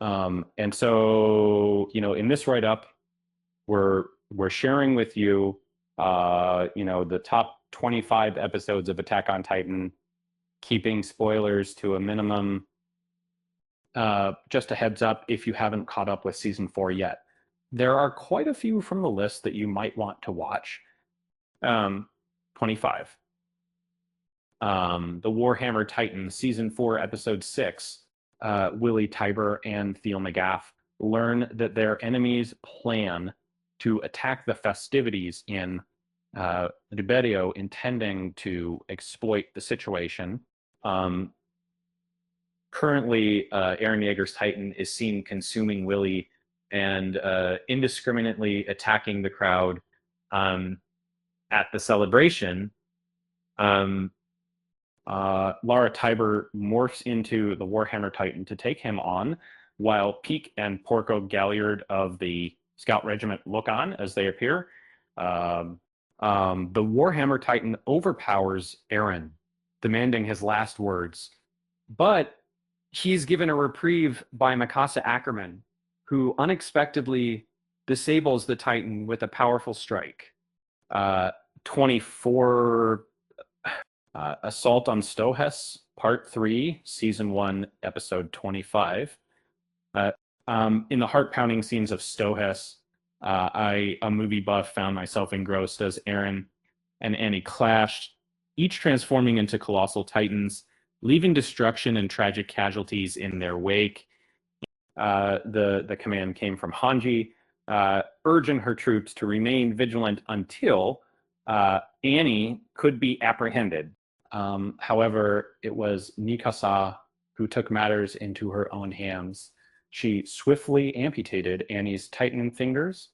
And so, in this write-up, we're sharing with you, the top 25 episodes of Attack on Titan, keeping spoilers to a minimum. Just a heads up if you haven't caught up with season 4 yet. There are quite a few from the list that you might want to watch. 25. The Warhammer Titan, season 4, episode 6. Willie Tybur and Theo McGaff learn that their enemies plan to attack the festivities in Liberio, intending to exploit the situation. Currently, Eren Yeager's Titan is seen consuming Willie and indiscriminately attacking the crowd at the celebration. Lara Tybur morphs into the Warhammer Titan to take him on, while Peak and Porco Galliard of the Scout Regiment look on as they appear. The Warhammer Titan overpowers Eren, demanding his last words. But he's given a reprieve by Mikasa Ackerman, who unexpectedly disables the Titan with a powerful strike. 24 Assault on Stohess, Part 3, Season 1, Episode 25. In the heart-pounding scenes of Stohess, a movie buff, found myself engrossed as Eren and Annie clashed, each transforming into colossal titans, leaving destruction and tragic casualties in their wake. The command came from Hanji, urging her troops to remain vigilant until Annie could be apprehended. However, it was Mikasa who took matters into her own hands. She swiftly amputated Annie's Titan fingers,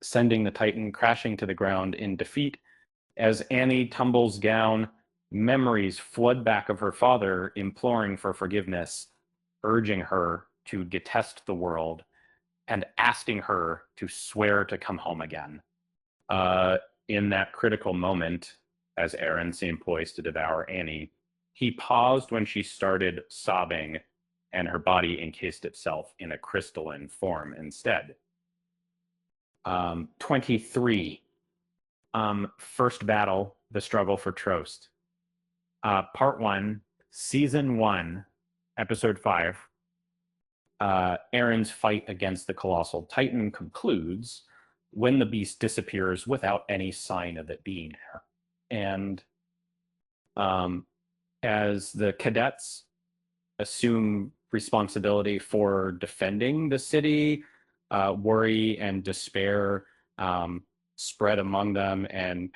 sending the Titan crashing to the ground in defeat. As Annie tumbles down, memories flood back of her father, imploring for forgiveness, urging her to detest the world, and asking her to swear to come home again. In that critical moment, as Eren seemed poised to devour Annie, he paused when she started sobbing, and her body encased itself in a crystalline form instead. 23. First battle, the struggle for Trost. Part 1, Season 1, Episode 5. Eren's fight against the Colossal Titan concludes when the beast disappears without any sign of it being there. And as the cadets assume responsibility for defending the city, worry and despair spread among them, and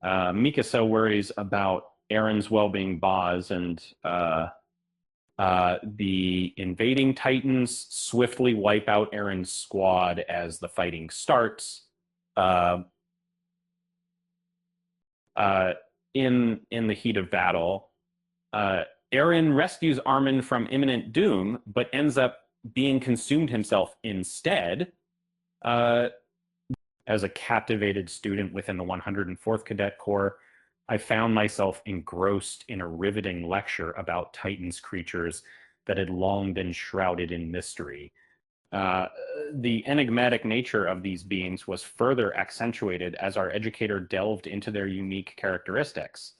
Mikasa worries about Eren's well-being Boz, and the invading Titans swiftly wipe out Eren's squad as the fighting starts. In the heat of battle, Eren rescues Armin from imminent doom, but ends up being consumed himself instead. As a captivated student within the 104th Cadet Corps, I found myself engrossed in a riveting lecture about Titans creatures that had long been shrouded in mystery. The enigmatic nature of these beings was further accentuated as our educator delved into their unique characteristics.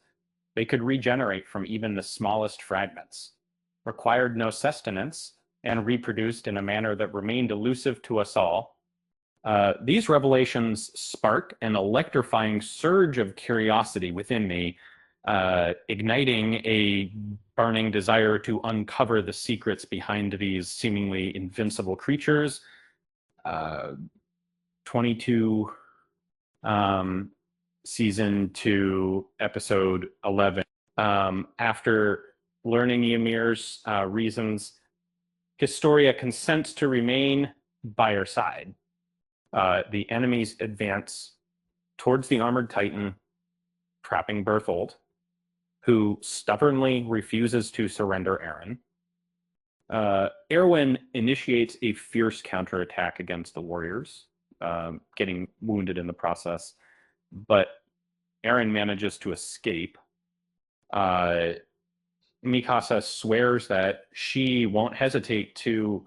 They could regenerate from even the smallest fragments, required no sustenance, and reproduced in a manner that remained elusive to us all. These revelations sparked an electrifying surge of curiosity within me, igniting a burning desire to uncover the secrets behind these seemingly invincible creatures. 22, Season 2, Episode 11. After learning Ymir's reasons, Historia consents to remain by her side. The enemies advance towards the armored Titan, trapping Bertholdt, who stubbornly refuses to surrender Eren. Erwin initiates a fierce counterattack against the warriors, getting wounded in the process, but Eren manages to escape. Mikasa swears that she won't hesitate to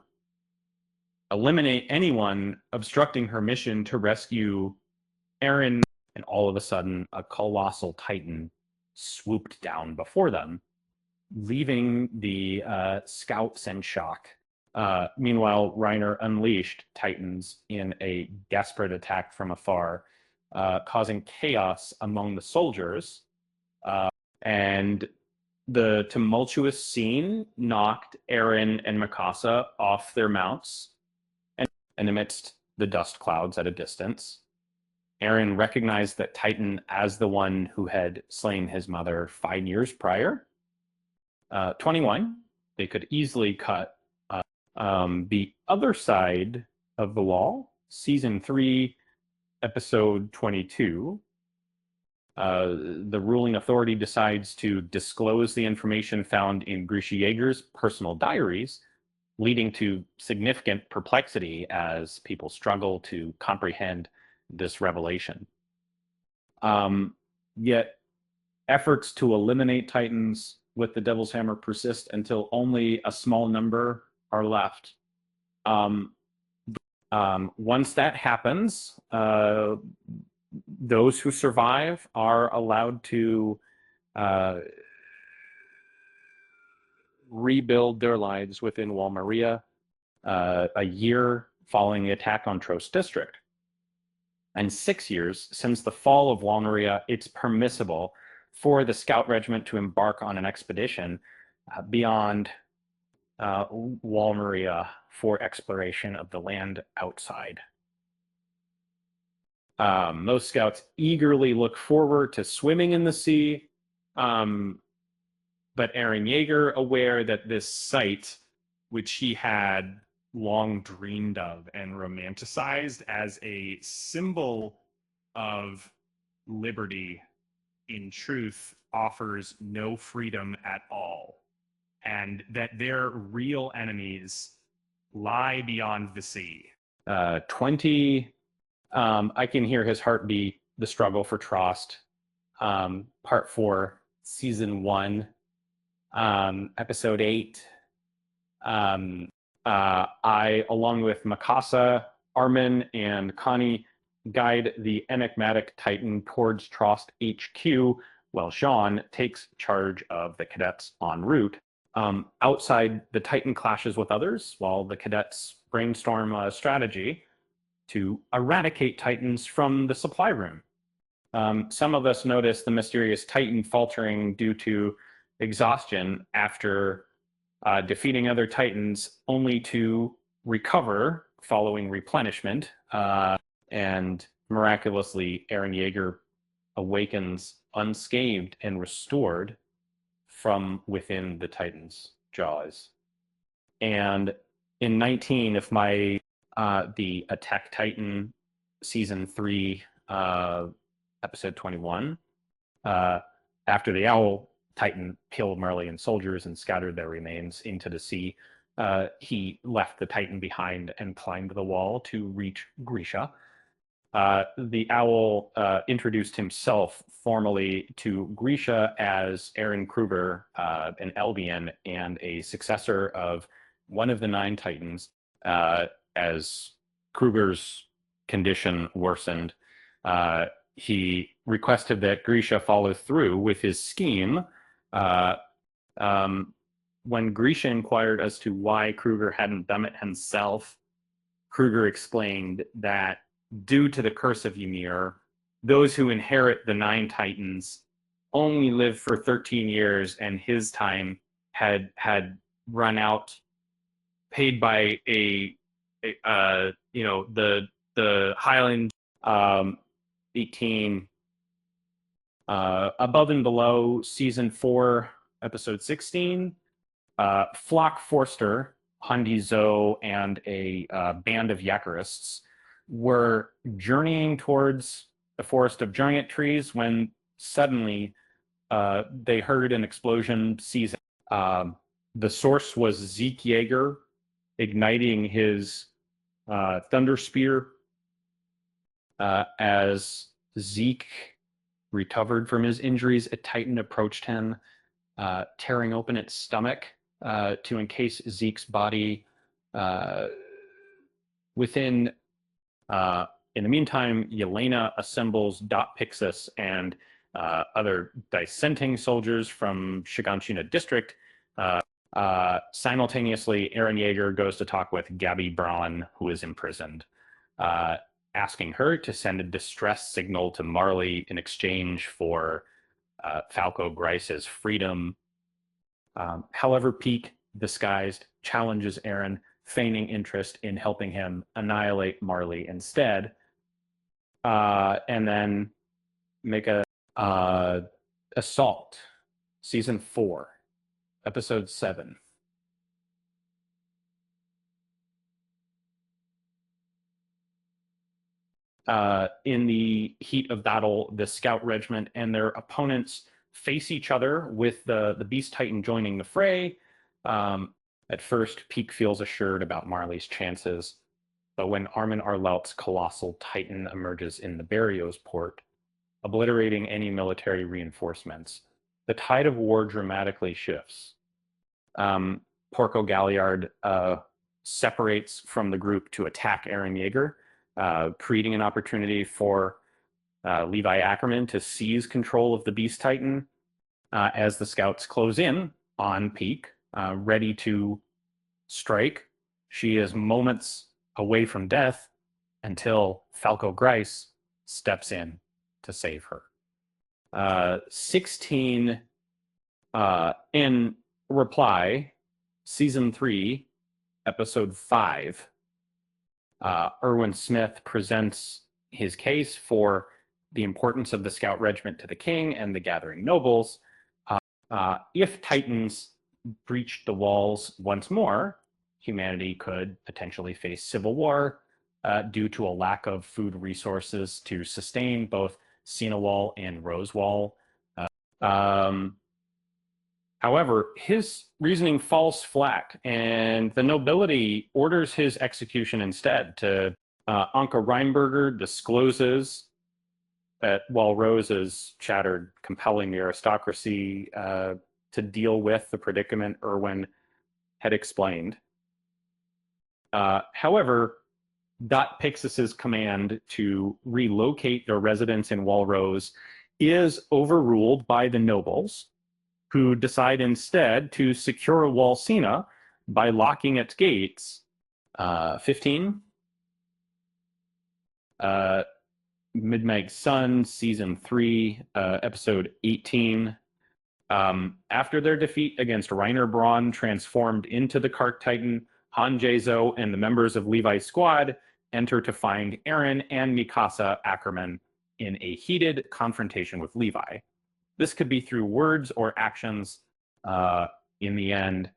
eliminate anyone obstructing her mission to rescue Eren. And all of a sudden, a colossal titan swooped down before them, leaving the scouts in shock. Meanwhile, Reiner unleashed titans in a desperate attack from afar, causing chaos among the soldiers. And the tumultuous scene knocked Eren and Mikasa off their mounts, and amidst the dust clouds at a distance, Eren recognized that Titan as the one who had slain his mother 5 years prior. 21, they could easily cut the other side of the wall, season 3, episode 22. The ruling authority decides to disclose the information found in Grisha Yeager's personal diaries, leading to significant perplexity as people struggle to comprehend this revelation. Yet efforts to eliminate Titans with the Devil's Hammer persist until only a small number are left. Once that happens, those who survive are allowed to rebuild their lives within Wall Maria a year following the attack on Trost District. And 6 years since the fall of Wall Maria, it's permissible for the Scout Regiment to embark on an expedition beyond Wall Maria for exploration of the land outside. Most scouts eagerly look forward to swimming in the sea, but Eren Yeager, aware that this site, which he had long dreamed of and romanticized as a symbol of liberty, in truth offers no freedom at all, and that their real enemies lie beyond the sea. 20, I can hear his heartbeat, the struggle for Trost, part 4, season 1, episode 8. I, along with Mikasa, Armin, and Connie, guide the enigmatic Titan towards Trost HQ, while Jean takes charge of the cadets en route. Outside, the Titan clashes with others, while the cadets brainstorm a strategy to eradicate Titans from the supply room. Some of us notice the mysterious Titan faltering due to exhaustion after defeating other Titans, only to recover following replenishment. And miraculously, Eren Yeager awakens unscathed and restored from within the Titan's jaws. And in 19, if my the Attack Titan season 3, episode 21, after the Owl Titan killed Marleyan soldiers and scattered their remains into the sea, he left the Titan behind and climbed the wall to reach Grisha. The Owl introduced himself formally to Grisha as Eren Kruger, an Eldian and a successor of one of the 9 Titans. As Kruger's condition worsened, he requested that Grisha follow through with his scheme. When Grisha inquired as to why Kruger hadn't done it himself, Kruger explained that due to the curse of Ymir, those who inherit the 9 Titans only live for 13 years, and his time had run out, paid by the Highland. 18, above and below season 4, episode 16, Flock Forster, Hundi Zoe, and a band of Yakarists were journeying towards the forest of giant trees when suddenly they heard an explosion seizing. The source was Zeke Yeager igniting his Thunder Spear. As Zeke recovered from his injuries, a Titan approached him, tearing open its stomach to encase Zeke's body within in the meantime, Yelena assembles Dot Pixis and other dissenting soldiers from Shiganshina district. Simultaneously, Eren Yeager goes to talk with Gabby Braun, who is imprisoned, asking her to send a distress signal to Marley in exchange for Falco Grice's freedom. However, Pieck, disguised, challenges Eren, feigning interest in helping him annihilate Marley instead, and then make a Assault, Season 4, Episode 7. In the heat of battle, the Scout Regiment and their opponents face each other, with the Beast Titan joining the fray. At first, Pieck feels assured about Marley's chances, but when Armin Arlaut's colossal Titan emerges in the Barrios port, obliterating any military reinforcements, the tide of war dramatically shifts. Porco Galliard separates from the group to attack Eren Yeager, creating an opportunity for Levi Ackerman to seize control of the Beast Titan as the scouts close in on Pieck, ready to strike. She is moments away from death until Falco Grice steps in to save her. 16 in reply, Season 3, Episode 5, Erwin Smith presents his case for the importance of the Scout Regiment to the king and the gathering nobles. If Titans breached the walls once more, humanity could potentially face civil war due to a lack of food resources to sustain both Sinawal and Rosewall. However, his reasoning falls flat, and the nobility orders his execution instead. Anka Reinberger discloses that while Rose is shattered, compelling the aristocracy to deal with the predicament Erwin had explained. However, Dot Pixis's command to relocate their residence in Walrose is overruled by the nobles, who decide instead to secure Walsina by locking its gates. 15. Midmeg Sun, Season 3, Episode 18. After their defeat against Reiner Braun transformed into the Kark Titan, Han Jae-zo and the members of Levi's squad enter to find Eren and Mikasa Ackerman in a heated confrontation with Levi. This could be through words or actions. In the end,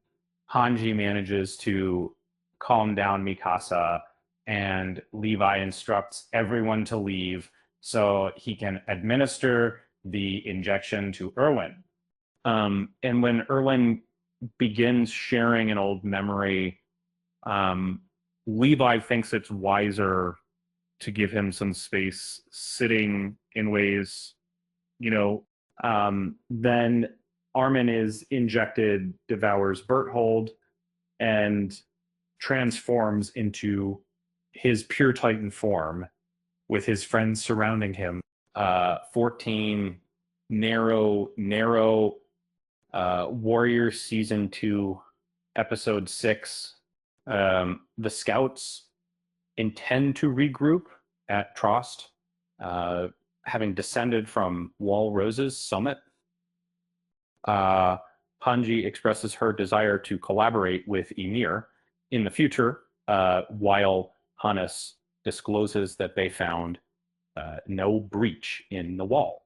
Hanji manages to calm down Mikasa, and Levi instructs everyone to leave so he can administer the injection to Erwin. And when Erwin begins sharing an old memory, Levi thinks it's wiser to give him some space sitting in ways, then Armin is injected, devours Berthold, and transforms into his pure Titan form with his friends surrounding him. 14, Narrow, Warrior Season 2, Episode 6. The scouts intend to regroup at Trost, having descended from Walrose's summit. Hanji expresses her desire to collaborate with Ymir in the future, while Hannes discloses that they found no breach in the wall.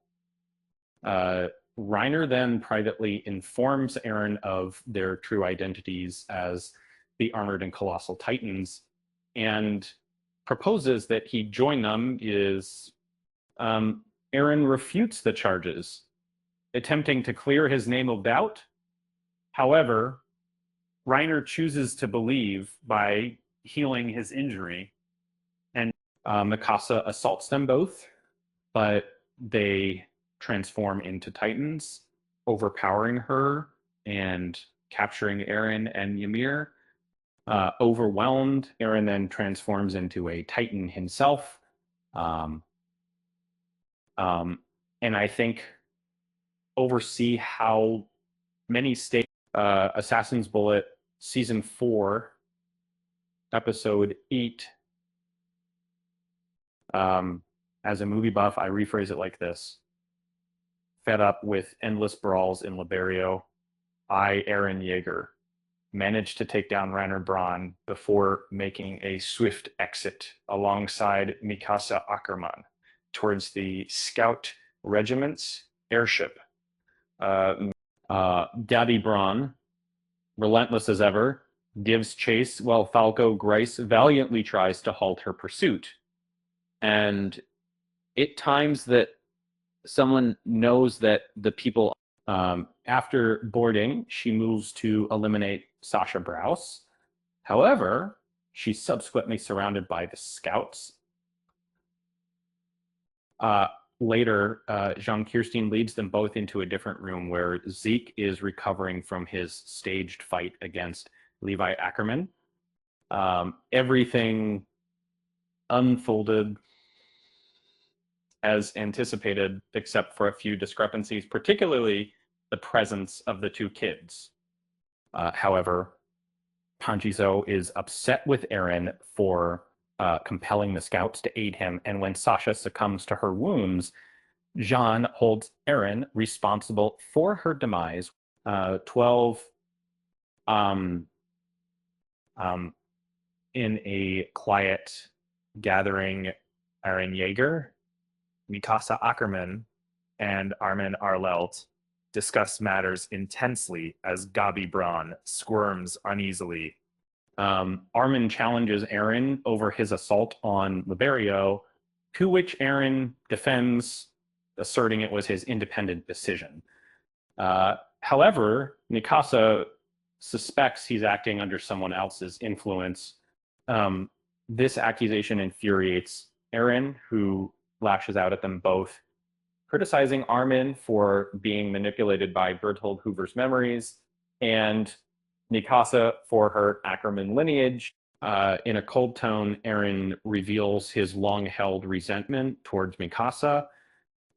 Reiner then privately informs Eren of their true identities as the Armored and Colossal Titans, and proposes that he join them. Eren refutes the charges, attempting to clear his name of doubt. However, Reiner chooses to believe by healing his injury, and Mikasa assaults them both, but they transform into Titans, overpowering her and capturing Eren and Ymir. Overwhelmed, Eren then transforms into a Titan himself. Um, and I think oversee how many states Assassin's Bullet season 4, episode 8. As a movie buff, I rephrase it like this: fed up with endless brawls in Liberio, I, Eren Yeager, managed to take down Rainer Braun before making a swift exit alongside Mikasa Ackerman towards the Scout Regiment's airship. Gabi Braun, relentless as ever, gives chase while Falco Grice valiantly tries to halt her pursuit. And it times that someone knows that the people, after boarding, she moves to eliminate Sasha Browse. However, she's subsequently surrounded by the scouts. Later, Jean Kirstein leads them both into a different room where Zeke is recovering from his staged fight against Levi Ackerman. Everything unfolded as anticipated, except for a few discrepancies, particularly the presence of the two kids. However, Hanjizo is upset with Eren for compelling the scouts to aid him, and when Sasha succumbs to her wounds, Jean holds Eren responsible for her demise. 12 in a quiet gathering, Eren Yeager, Mikasa Ackerman, and Armin Arlelt discuss matters intensely as Gabi Braun squirms uneasily. Armin challenges Eren over his assault on Liberio, to which Eren defends, asserting it was his independent decision. However, Mikasa suspects he's acting under someone else's influence. This accusation infuriates Eren, who lashes out at them both, criticizing Armin for being manipulated by Berthold Hoover's memories and Mikasa for her Ackerman lineage. In a cold tone, Eren reveals his long-held resentment towards Mikasa.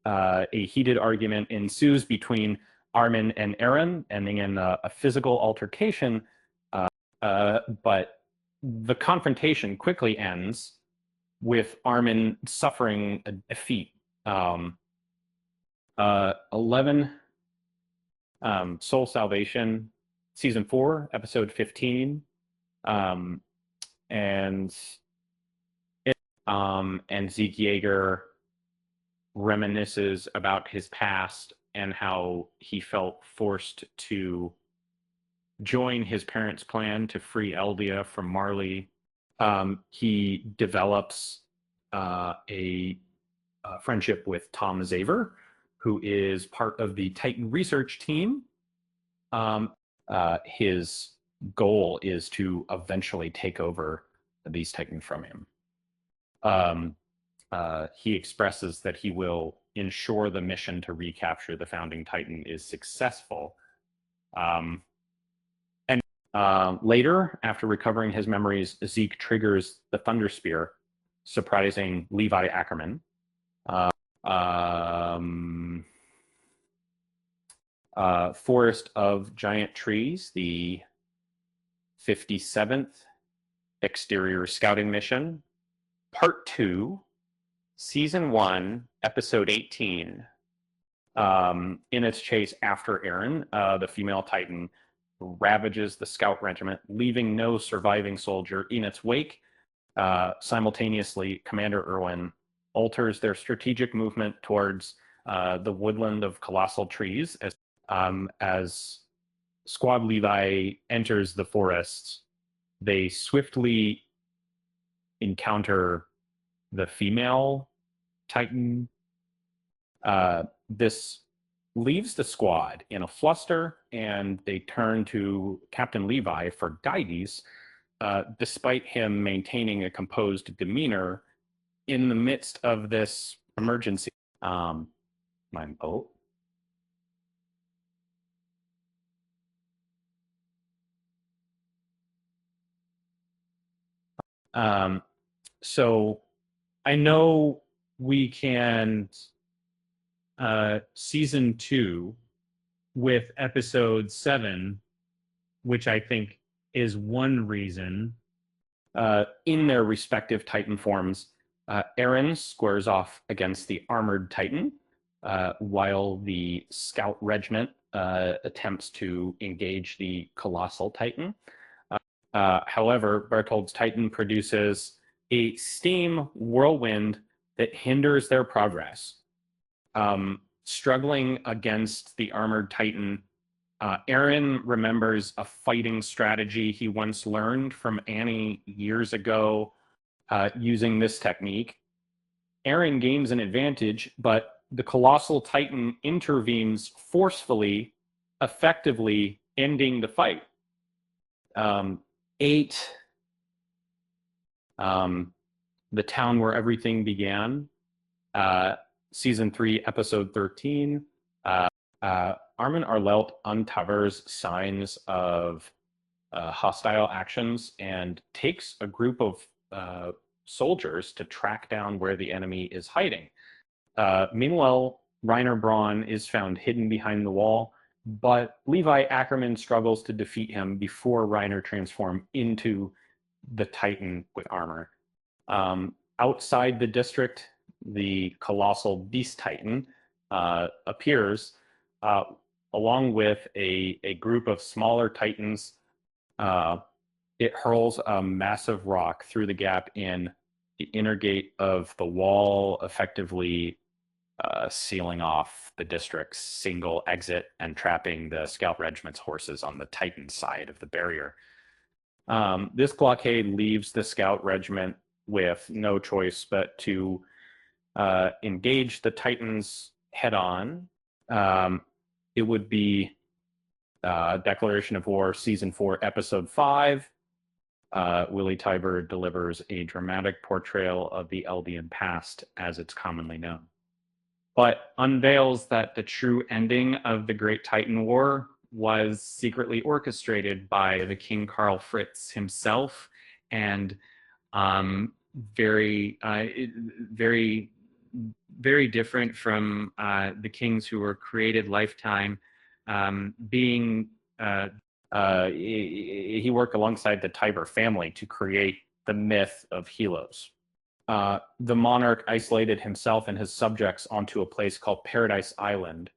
A heated argument ensues between Armin and Eren, ending in a physical altercation. But the confrontation quickly ends with Armin suffering a defeat. 11, Soul Salvation, season 4, episode 15. And Zeke Yeager reminisces about his past and how he felt forced to join his parents' plan to free Eldia from Marley. He develops a friendship with Tom Zaver, who is part of the Titan research team. His goal is to eventually take over these Titan from him. He expresses that he will ensure the mission to recapture the founding Titan is successful. Later, after recovering his memories, Zeke triggers the Thunder Spear, surprising Levi Ackerman. Forest of Giant Trees, the 57th Exterior Scouting Mission, Part 2, Season 1, Episode 18. In its chase after Eren, the female Titan ravages the Scout Regiment, leaving no surviving soldier in its wake. Simultaneously, Commander Erwin alters their strategic movement towards the woodland of colossal trees as Squad Levi enters the forests. They swiftly encounter the female Titan. This leaves the squad in a fluster, and they turn to Captain Levi for guidance, despite him maintaining a composed demeanor in the midst of this emergency. My boat. Um, so I know we can season 2 with episode 7, which I think is one reason in their respective Titan forms. Eren squares off against the armored Titan, while the Scout Regiment attempts to engage the Colossal Titan. However, Berthold's Titan produces a steam whirlwind that hinders their progress. Struggling against the armored Titan, Eren remembers a fighting strategy he once learned from Annie years ago using this technique. Eren gains an advantage, but the Colossal Titan intervenes forcefully, effectively ending the fight. 8, The Town Where Everything Began, Season 3, Episode 13. Armin Arlelt uncovers signs of hostile actions and takes a group of soldiers to track down where the enemy is hiding. Meanwhile, Reiner Braun is found hidden behind the wall, but Levi Ackerman struggles to defeat him before Reiner transforms into the Titan with armor. Outside the district, the colossal Beast Titan appears along with a group of smaller Titans. It hurls a massive rock through the gap in the inner gate of the wall, effectively sealing off the district's single exit and trapping the Scout Regiment's horses on the Titan side of the barrier. This blockade leaves the Scout Regiment with no choice but to engage the Titans head-on. It would be Declaration of War, Season 4, Episode 5. Willie Tybur delivers a dramatic portrayal of the Eldian past as it's commonly known, but unveils that the true ending of the Great Titan War was secretly orchestrated by the King Karl Fritz himself, and very, very different from the kings who were created lifetime. He worked alongside the Tybur family to create the myth of Helos. The monarch isolated himself and his subjects onto a place called Paradise Island,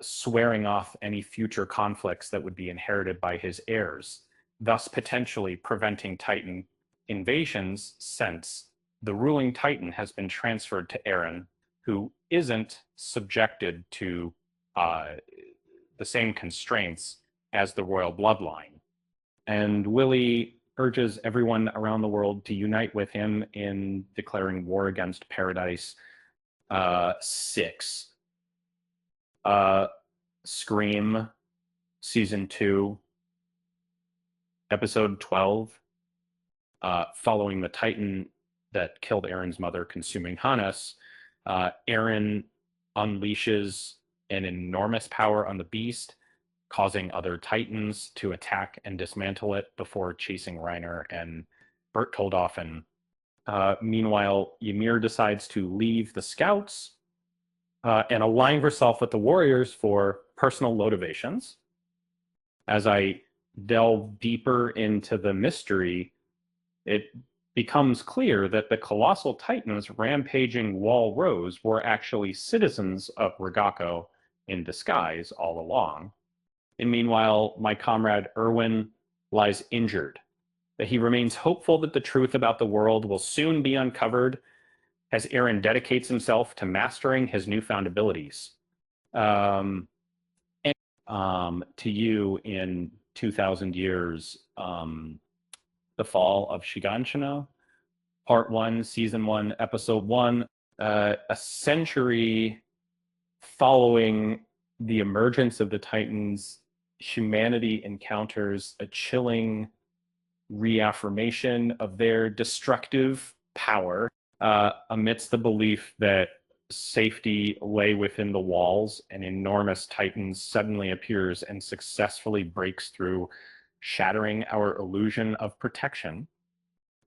swearing off any future conflicts that would be inherited by his heirs, thus potentially preventing Titan invasions, since the ruling Titan has been transferred to Eren, who isn't subjected to the same constraints as the royal bloodline. And Willie urges everyone around the world to unite with him in declaring war against Paradise 6. Scream, Season 2, Episode 12. Following the Titan that killed Eren's mother, consuming Hannes, Eren unleashes an enormous power on the beast, causing other Titans to attack and dismantle it before chasing Reiner and Berthold off. Meanwhile, Ymir decides to leave the Scouts and align herself with the Warriors for personal motivations. As I delve deeper into the mystery, it becomes clear that the colossal Titans rampaging Wall Rose were actually citizens of Rigako in disguise all along. And meanwhile, my comrade Erwin lies injured, but he remains hopeful that the truth about the world will soon be uncovered as Eren dedicates himself to mastering his newfound abilities. To you in 2,000 years, The Fall of Shiganshina, Part 1, Season 1, Episode 1, a century following the emergence of the Titans, humanity encounters a chilling reaffirmation of their destructive power amidst the belief that safety lay within the walls. An enormous Titan suddenly appears and successfully breaks through, shattering our illusion of protection.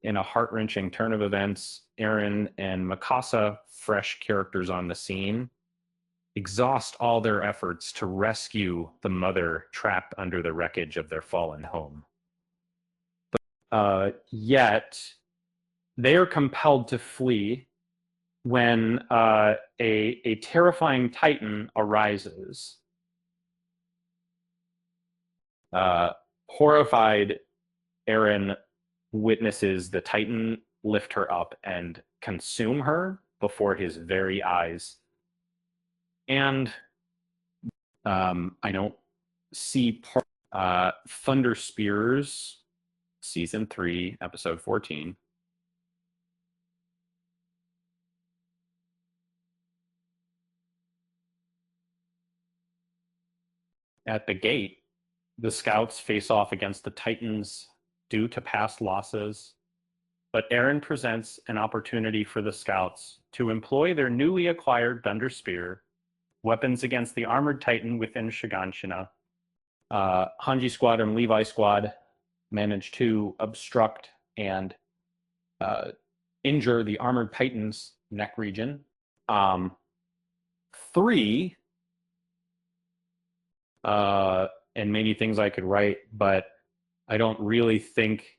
in a heart-wrenching turn of events, Eren and Mikasa, fresh characters on the scene, exhaust all their efforts to rescue the mother trapped under the wreckage of their fallen home. Yet, they are compelled to flee when a terrifying titan arises. Horrified, Eren witnesses the titan lift her up and consume her before his very eyes. And I don't see Thunder Spears, Season 3, Episode 14. At the gate, the scouts face off against the Titans due to past losses, but Eren presents an opportunity for the scouts to employ their newly acquired Thunder Spear, weapons against the armored Titan within Shiganshina. Hanji Squad and Levi Squad manage to obstruct and injure the armored Titan's neck region. 3, and many things I could write, but I don't really think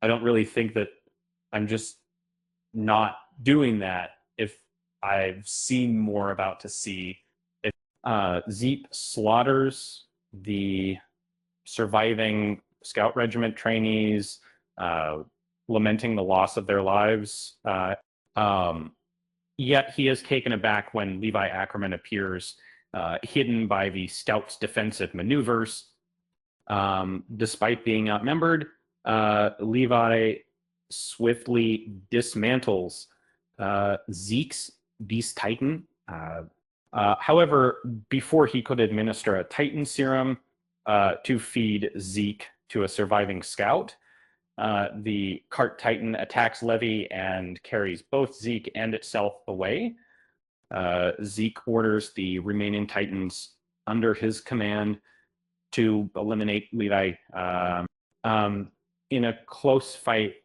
that I'm just not doing that if I've seen more about to see. Zeep slaughters the surviving Scout Regiment trainees, lamenting the loss of their lives. Yet he is taken aback when Levi Ackerman appears, hidden by the Stout's defensive maneuvers. Despite being outnumbered, Levi swiftly dismantles Zeke's Beast Titan. However, before he could administer a Titan serum to feed Zeke to a surviving scout, the Cart Titan attacks Levi and carries both Zeke and itself away. Zeke orders the remaining Titans under his command to eliminate Levi. In a close fight,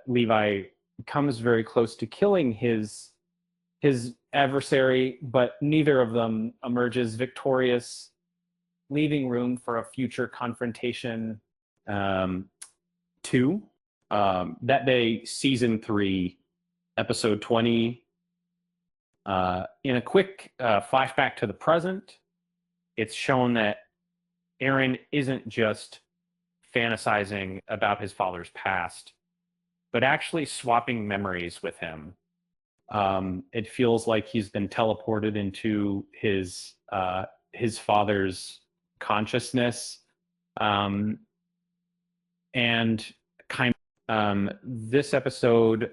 Levi comes very close to killing his adversary, but neither of them emerges victorious, leaving room for a future confrontation. 2. That day, Season 3, Episode 20. In a quick flashback to the present, it's shown that Eren isn't just fantasizing about his father's past, but actually swapping memories with him. It feels like he's been teleported into his father's consciousness, and this episode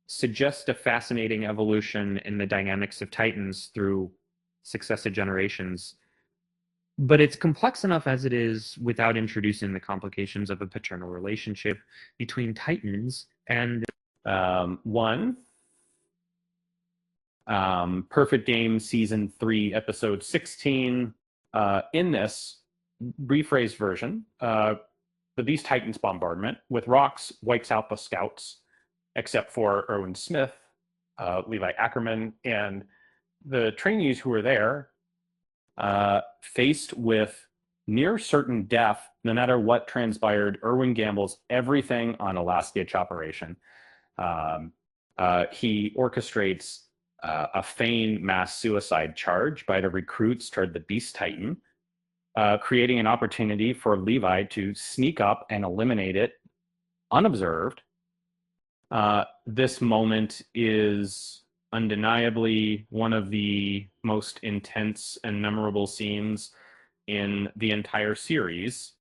suggests a fascinating evolution in the dynamics of Titans through successive generations. But it's complex enough as it is without introducing the complications of a paternal relationship between Titans. And Perfect Game Season 3, Episode 16. In this rephrased version, the Beast Titans bombardment with rocks wipes out the scouts, except for Erwin Smith, Levi Ackerman, and the trainees who were there, faced with near certain death, no matter what transpired. Erwin gambles everything on a last-ditch operation. He orchestrates a feigned mass suicide charge by the recruits toward the Beast Titan, creating an opportunity for Levi to sneak up and eliminate it unobserved. This moment is undeniably one of the most intense and memorable scenes in the entire series.